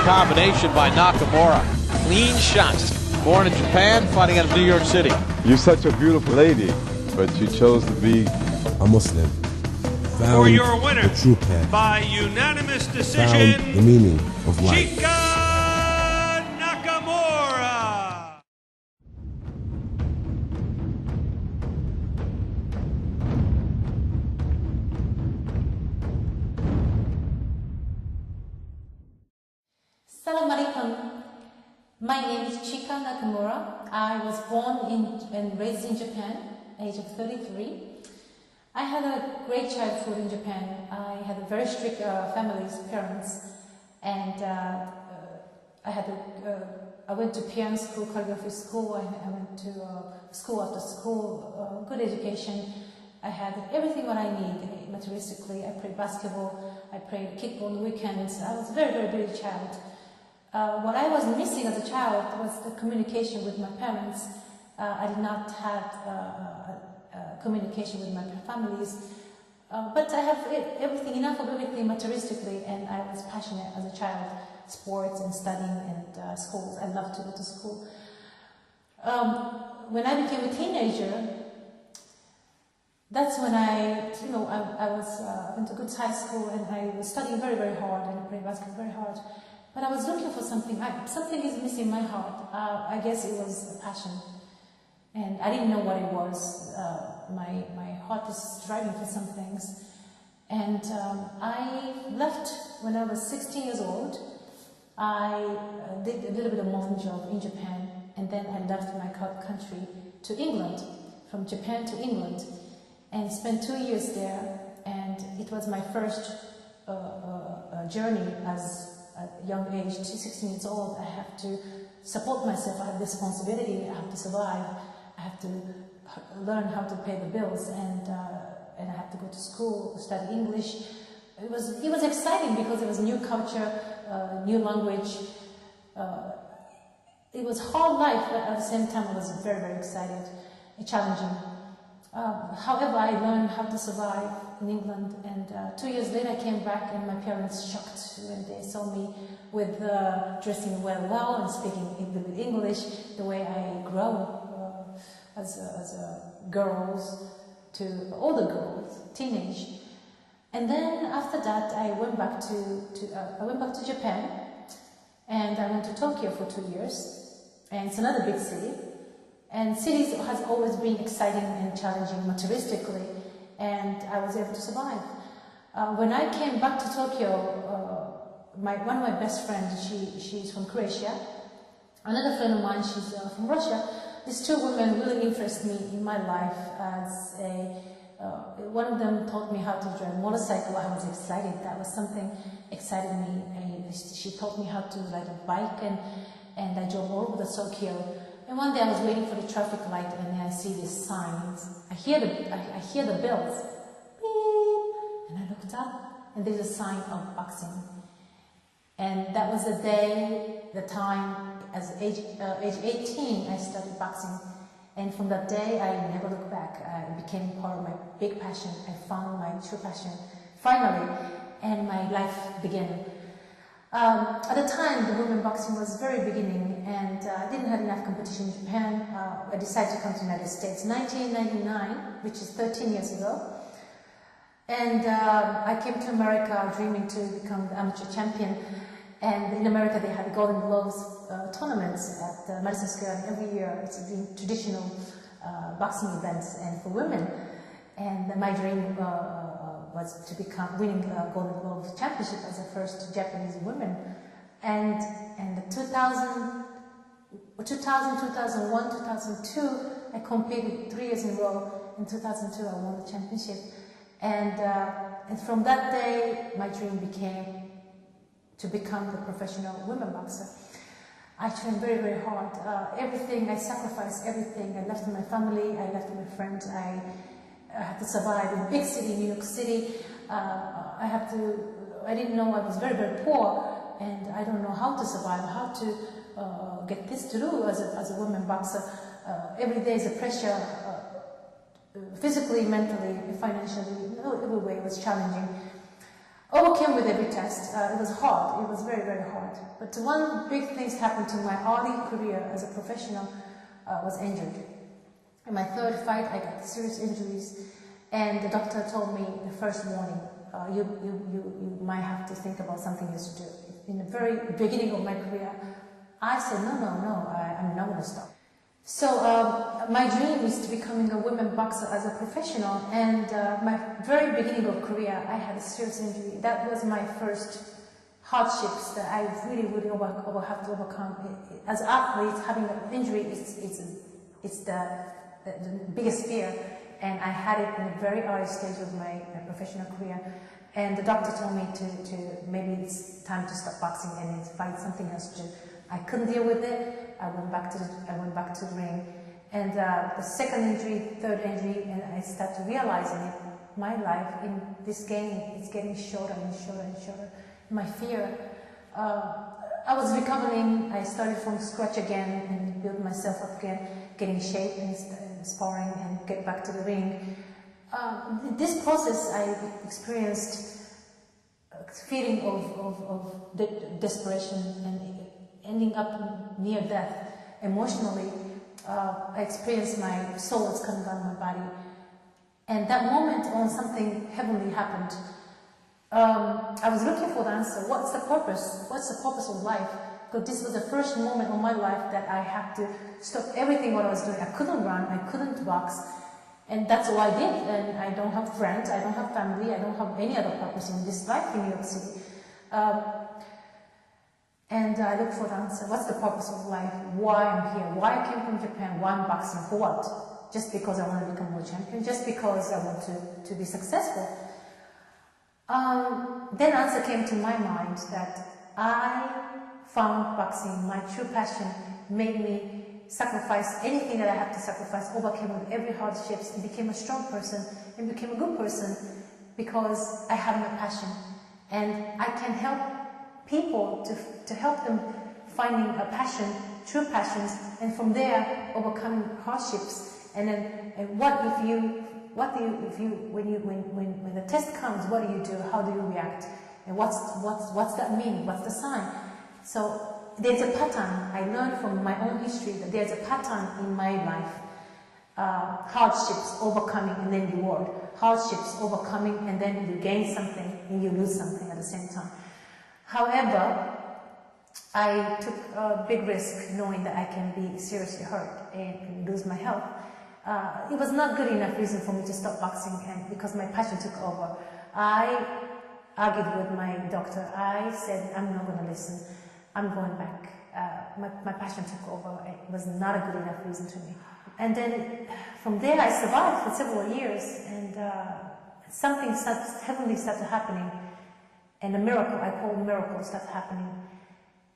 combination by Nakamura. Clean shots. Born in Japan, fighting out of New York City. You're such a beautiful lady, but you chose to be a Muslim. Found for your winner, the true path. By unanimous decision, found the meaning of life. Chika Nakamura. Salam alaikum. My name is Chika Nakamura. I was born and raised in Japan, age of 33. I had a great childhood in Japan. I had a very strict parents, and I went to piano school, choreography school. I went to school after school, good education. I had everything what I need materialistically. I played basketball, I played kickball on the weekends. I was a very, very busy child. What I was missing as a child was the communication with my parents. I did not have communication with my families, but I have enough of everything materialistically, and I was passionate as a child, sports and studying and schools. I loved to go to school. When I became a teenager, that's when I went to good high school, and I was studying very, very hard, and I played basketball very hard. But I was looking for something. Something is missing in my heart. I guess it was a passion, and I didn't know what it was. My heart is striving for some things, and I left when I was 16 years old. I did a little bit of modeling job in Japan, and then I left my country to England, from Japan to England, and spent 2 years there. And it was my first journey as at a young age, 16 years old. I have to support myself. I have responsibility. I have to survive. I have to learn how to pay the bills, and I have to go to school, study English. It was exciting because it was new culture, new language. It was hard life, but at the same time, I was very, very excited, challenging. However, I learned how to survive in England, and 2 years later I came back, and my parents shocked when they saw me with dressing well and speaking a little bit English, the way I grew up as girls to older girls, teenage. And then after that, I went back to Japan, and I went to Tokyo for 2 years, and it's another big city. And cities has always been exciting and challenging materialistically, and I was able to survive. When I came back to Tokyo, one of my best friends, she's from Croatia. Another friend of mine, she's from Russia. These two women really interest me in my life as one of them taught me how to drive a motorcycle. I was excited. That was something excited me. She taught me how to ride a bike, and I drove all over the Tokyo. And one day I was waiting for the traffic light, and then I see these signs. I hear the bells, beep, and I looked up, and there's a sign of boxing. And that was the day, the time, as age 18, I started boxing. And from that day, I never looked back. It became part of my big passion. I found my true passion, finally, and my life began. At the time, the women boxing was very beginning, and I didn't have enough competition in Japan. I decided to come to the United States, 1999, which is 13 years ago. And I came to America dreaming to become the amateur champion. And in America, they had the Golden Gloves tournaments at Madison Square Garden every year. It's a traditional boxing events and for women. And my dream was to become winning Golden Glove championship as the first Japanese woman. And the 2000, 2001, 2002, I competed 3 years in a row. In 2002, I won the championship. And from that day, my dream became to become the professional women boxer. I trained very, very hard. Everything, I sacrificed everything. I left my family, I left my friends. I had to survive in a big city, New York City. I didn't know, I was very, very poor, and I don't know how to survive, how to get this to do as a woman boxer. Every day is a pressure, physically, mentally, financially, every way it was challenging. Overcame with every test. It was hard. It was very, very hard. But one big thing happened to my early career as a professional. Was injured. In my third fight, I got serious injuries, and the doctor told me the first morning, you might have to think about something else to do. In the very beginning of my career, I said, no, I'm not going to stop. So my dream is to becoming a women boxer as a professional, and my very beginning of career, I had a serious injury. That was my first hardships that I really have to overcome. As athletes, having an injury it's the biggest fear, and I had it in a very early stage of my professional career. And the doctor told me to maybe it's time to stop boxing and find something else to do. I couldn't deal with it. I went back to the ring, and the second injury, third injury, and I started realizing it. My life in this game is getting shorter and shorter and shorter. My fear. I was recovering. I started from scratch again and build myself up again, getting shape and sparring and get back to the ring. This process, I experienced a feeling of desperation and ending up near death. Emotionally, I experienced my soul was coming out of my body, and that moment when something heavenly happened. I was looking for the answer. What's the purpose? What's the purpose of life? Because this was the first moment of my life that I had to stop everything what I was doing. I couldn't run, I couldn't box, and that's what I did. And I don't have friends, I don't have family, I don't have any other purpose in this life in New York City. And I looked for the answer. What's the purpose of life? Why I'm here? Why I came from Japan? Why I'm boxing? For what? Just because I want to become world champion? Just because I want to be successful? Then answer came to my mind that I found boxing, my true passion, made me sacrifice anything that I had to sacrifice, overcame with every hardships, and became a strong person, and became a good person because I have my passion. And I can help people to help them finding a passion, true passions, and from there overcoming hardships. And then, when the test comes, what do? How do you react? And what's that mean? What's the sign? So there's a pattern. I learned from my own history that there's a pattern in my life. Hardships, overcoming, and then reward. Hardships, overcoming, and then you gain something and you lose something at the same time. However, I took a big risk knowing that I can be seriously hurt and lose my health. It was not good enough reason for me to stop boxing, and because my passion took over. I argued with my doctor. I said, I'm not going to listen. I'm going back. My passion took over. It was not a good enough reason to me. And then from there I survived for several years, and something heavenly started happening, and a miracle, I call miracle, started happening.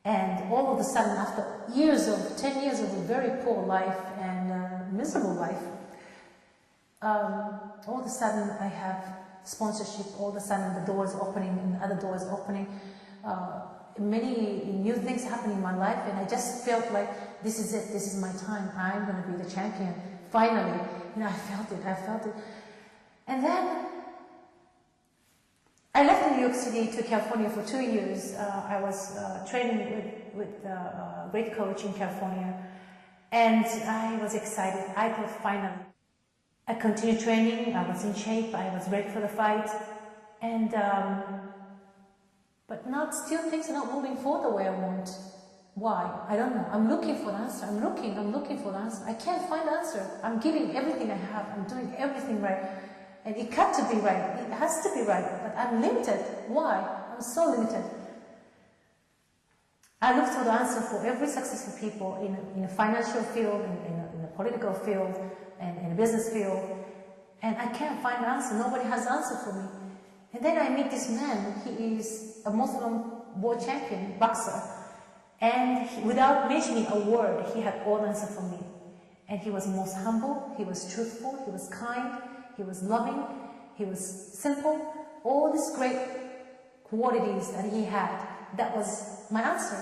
And all of a sudden, after 10 years of a very poor life and miserable life, all of a sudden I have sponsorship. All of a sudden the doors opening and other doors opening. Many new things happening in my life, and I just felt like this is it. This is my time. I'm going to be the champion. Finally, I felt it. And then I left New York City to California for 2 years. I was training with a great coach in California, and I was excited. I thought finally. I continued training. I was in shape. I was ready for the fight, and but still things are not moving forward the way I want. Why? I don't know. I'm looking for the answer. I'm looking for the answer. I can't find the answer. I'm giving everything I have. I'm doing everything right. And it got to be right. It has to be right. But I'm limited. Why? I'm so limited. I look for the answer for every successful people in a financial field, in a political field, and in a business field. And I can't find the answer. Nobody has the answer for me. And then I meet this man. He is a Muslim world champion boxer. And without mentioning a word, he had all the answer for me. And he was most humble. He was truthful. He was kind. He was loving, he was simple, all these great qualities that he had. That was my answer.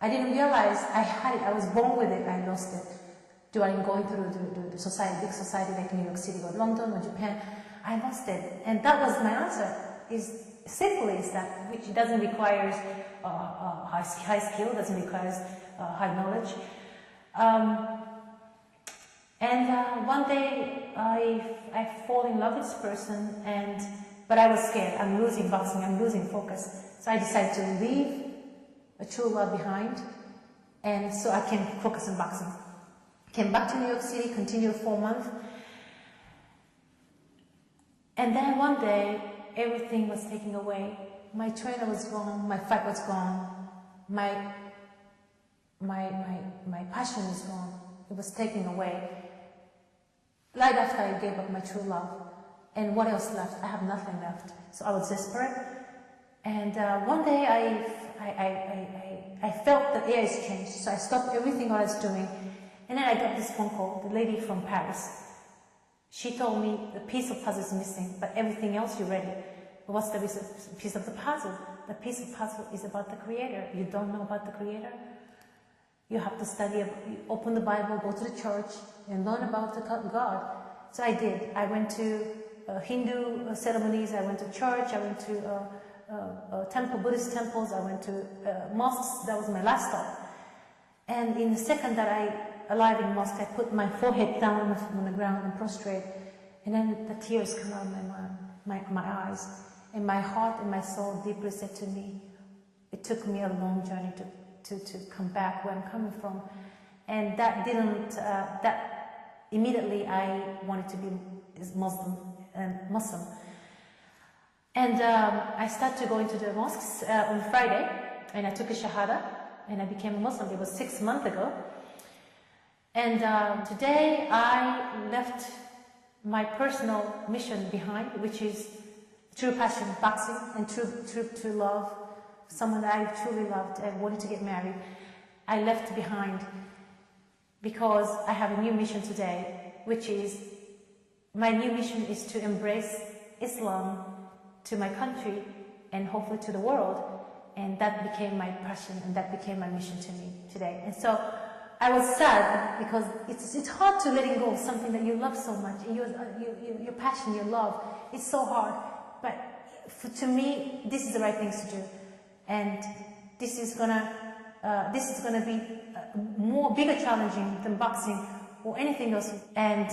I didn't realize I had it, I was born with it, I lost it. During going through the society, big society like New York City or London or Japan, I lost it. And that was my answer, is syphilis, that which doesn't require high skill, doesn't require high knowledge. One day I fall in love with this person, but I was scared. I'm losing boxing, I'm losing focus. So I decided to leave a true love behind, and so I can focus on boxing. Came back to New York City, continued 4 months. And then one day, everything was taken away. My trainer was gone, my fight was gone, my passion was gone. It was taken away. Right after I gave up my true love. And what else left? I have nothing left. So I was desperate. And one day I felt the air is changed. So I stopped everything I was doing. And then I got this phone call, the lady from Paris. She told me the piece of puzzle is missing, but everything else you're ready. But what's the piece of the puzzle? The piece of puzzle is about the Creator. You don't know about the Creator? You have to study, open the Bible, go to the church, and learn about God. So I did. I went to Hindu ceremonies, I went to church, I went to temple, Buddhist temples, I went to mosques. That was my last stop. And in the second that I arrived in mosque, I put my forehead down on the ground and prostrate, and then the tears come out of my eyes, and my heart and my soul deeply said to me, it took me a long journey to come back where I'm coming from, and that didn't, immediately I wanted to be Muslim, and I started to go into the mosques on Friday, and I took a Shahada, and I became a Muslim. It was 6 months ago. And today I left my personal mission behind, which is true passion, boxing, and true love, someone that I truly loved and wanted to get married. I left behind because I have a new mission today, which is, my new mission is to embrace Islam to my country and hopefully to the world. And that became my passion, and that became my mission to me today. And so I was sad because it's hard to letting go of something that you love so much, your passion, your love. It's so hard. But to me, this is the right things to do, and this is gonna be bigger challenging than boxing or anything else. And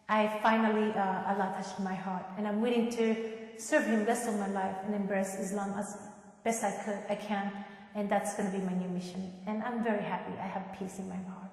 I finally, Allah touched my heart, and I'm willing to serve Him the rest of my life and embrace Islam as best I can, and that's going to be my new mission. And I'm very happy. I have peace in my heart.